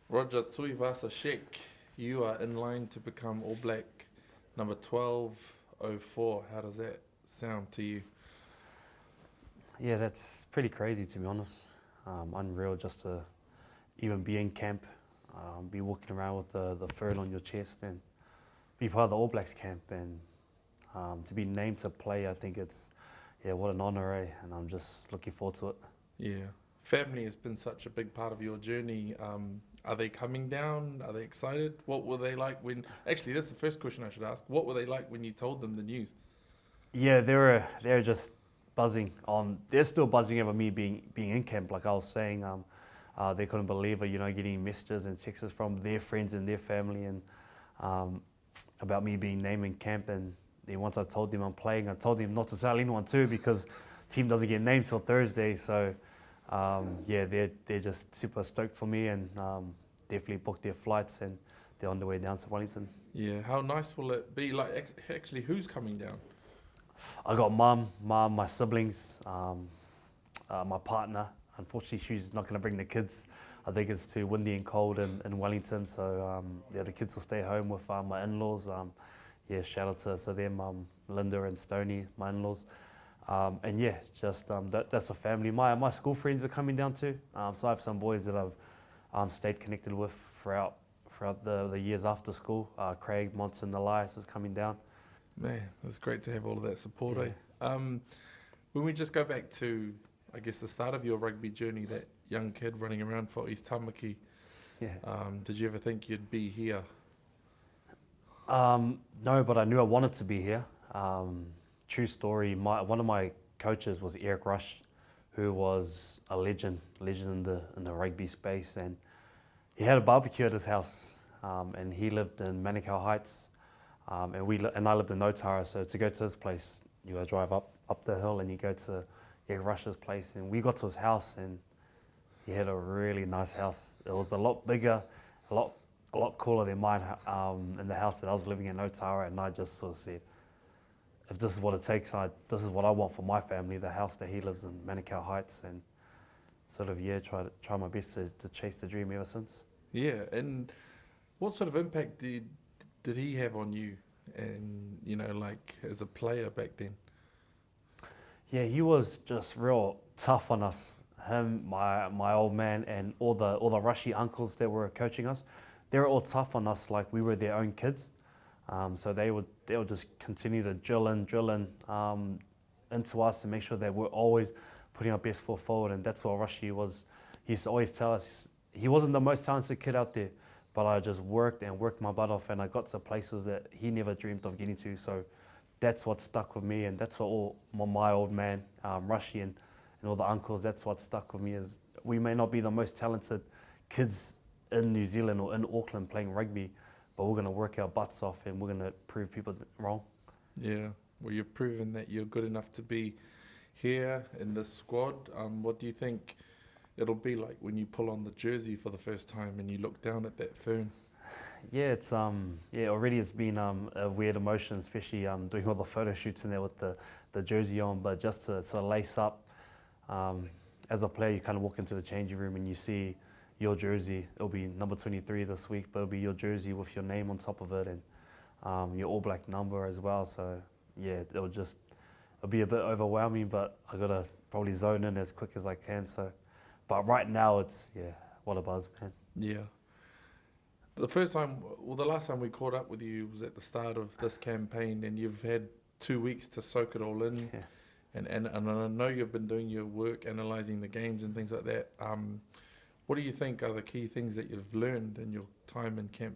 Roger Tuivasa-Sheck, you are in line to become All Black number 1204. How does that sound to you? Yeah, that's pretty crazy to be honest. Unreal just to even be in camp, be walking around with the fern on your chest and be part of the All Blacks camp and to be named to play, I think what an honour, eh? And I'm just looking forward to it. Yeah. Family has been such a big part of your journey. Are they coming down? Are they excited? What were they like when... Actually, that's the first question I should ask. What were they like when you told them the news? Yeah, they're just buzzing on. They're still buzzing over me being in camp. Like I was saying, they couldn't believe it. Getting messages and texts from their friends and their family and about me being named in camp. And then once I told them I'm playing, I told them not to tell anyone too because team doesn't get named till Thursday. So they're just super stoked for me and definitely booked their flights and they're on their way down to Wellington. Yeah, how nice will it be? Like, actually, who's coming down? I got mum, my siblings, my partner. Unfortunately, she's not going to bring the kids. I think it's too windy and cold in Wellington, so the kids will stay home with my in-laws. Shout out to them, Linda and Stoney, my in-laws. That's a family. My school friends are coming down too. So I have some boys that I've stayed connected with throughout the years after school. Craig, Monson, Elias is coming down. Man, it's great to have all of that support, Yeah. When we just go back to, I guess, the start of your rugby journey, that young kid running around for East Tamaki, Yeah. did you ever think you'd be here? No, but I knew I wanted to be here. True story. One of my coaches was Eric Rush, who was a legend in the rugby space, and he had a barbecue at his house, and he lived in Manukau Heights, and I lived in Notara. So to go to his place, you got to drive up the hill, and you go to Eric Rush's place, and we got to his house, and he had a really nice house. It was a lot bigger, a lot cooler than mine in the house that I was living in Notara, and I just sort of said, if this is what it takes, this is what I want for my family, the house that he lives in, Manukau Heights, and sort of, try my best to chase the dream ever since. Yeah, and what sort of impact did he have on you and, like as a player back then? Yeah, he was just real tough on us. Him, my old man, and all the Rushy uncles that were coaching us, they were all tough on us like we were their own kids. So they would just continue to drill in into us and make sure that we're always putting our best foot forward. And that's what Rushy was. He used to always tell us he wasn't the most talented kid out there, but I just worked my butt off, and I got to places that he never dreamed of getting to. So that's what stuck with me, and that's what my old man, Rushy, and all the uncles, that's what stuck with me. Is we may not be the most talented kids in New Zealand or in Auckland playing rugby, but we're going to work our butts off and we're going to prove people wrong. Yeah, well, you've proven that you're good enough to be here in this squad. What do you think it'll be like when you pull on the jersey for the first time and you look down at that fern? Yeah, it's already it's been a weird emotion, especially doing all the photo shoots in there with the jersey on, but just to sort of lace up. As a player, you kind of walk into the changing room and you see your jersey. It'll be number 23 this week, but it'll be your jersey with your name on top of it and your All Black number as well. So yeah, it'll be a bit overwhelming, but I gotta probably zone in as quick as I can. So, but right now what a buzz, man. Yeah. The last time we caught up with you was at the start of this campaign, and you've had 2 weeks to soak it all in. Yeah. And I know you've been doing your work, analysing the games and things like that. What do you think are the key things that you've learned in your time in camp?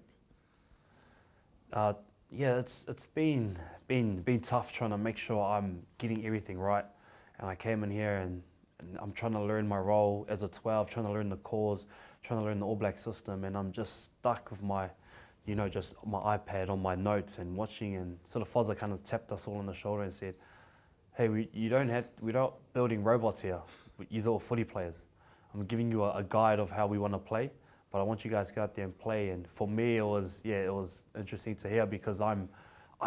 It's been tough trying to make sure I'm getting everything right. And I came in here and I'm trying to learn my role as a 12, trying to learn the cause, trying to learn the All Black system, and I'm just stuck with my iPad on my notes and watching, and sort of Fozza kind of tapped us all on the shoulder and said, hey, we're not building robots here. You're all footy players. I'm giving you a guide of how we want to play, but I want you guys to go out there and play. And for me, it was interesting to hear because I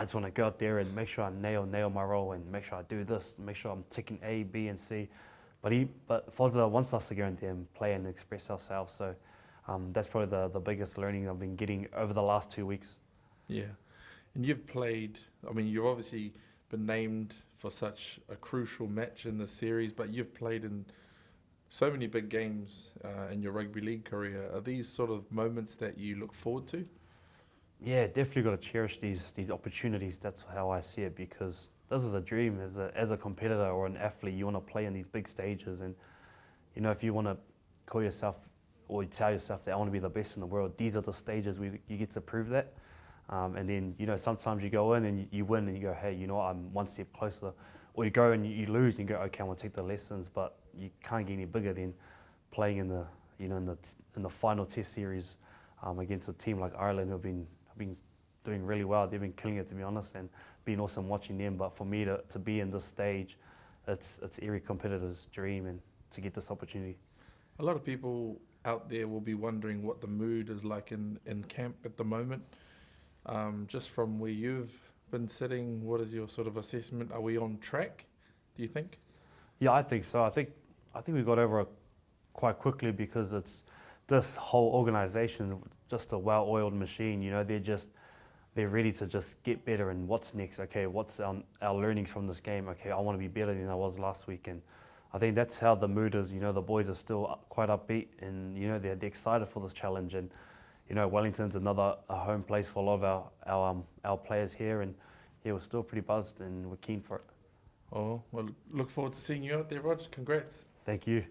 just want to go out there and make sure I nail my role and make sure I do this, make sure I'm ticking A, B, and C. But Fozza wants us to go in there and play and express ourselves. So That's probably the biggest learning I've been getting over the last 2 weeks. Yeah. And you've played, I mean, you've obviously been named for such a crucial match in the series, but you've played in so many big games in your rugby league career. Are these sort of moments that you look forward to? Yeah, definitely got to cherish these opportunities. That's how I see it, because this is a dream. As a competitor or an athlete, you want to play in these big stages, and if you want to call yourself or you tell yourself that I want to be the best in the world, these are the stages where you get to prove that. And then sometimes you go in and you win and you go, hey, I'm one step closer. Or you go and you lose and you go, okay, I want to take the lessons, but you can't get any bigger than playing in the in the final Test series against a team like Ireland who have been doing really well. They've been killing it, to be honest, and been awesome watching them. But for me to be in this stage, it's every competitor's dream, and to get this opportunity. A lot of people out there will be wondering what the mood is like in camp at the moment. Just from where you've been sitting, what is your sort of assessment? Are we on track, do you think? Yeah, I think so. I think we got over it quite quickly, because it's this whole organisation, just a well-oiled machine. They're ready to just get better. And what's next? Okay, what's our learnings from this game? Okay, I want to be better than I was last week. And I think that's how the mood is. The boys are still quite upbeat, and they're excited for this challenge. And Wellington's a home place for a lot of our players here, and yeah, we're still pretty buzzed and we're keen for it. Oh, well, look forward to seeing you out there, Rog. Congrats. Thank you.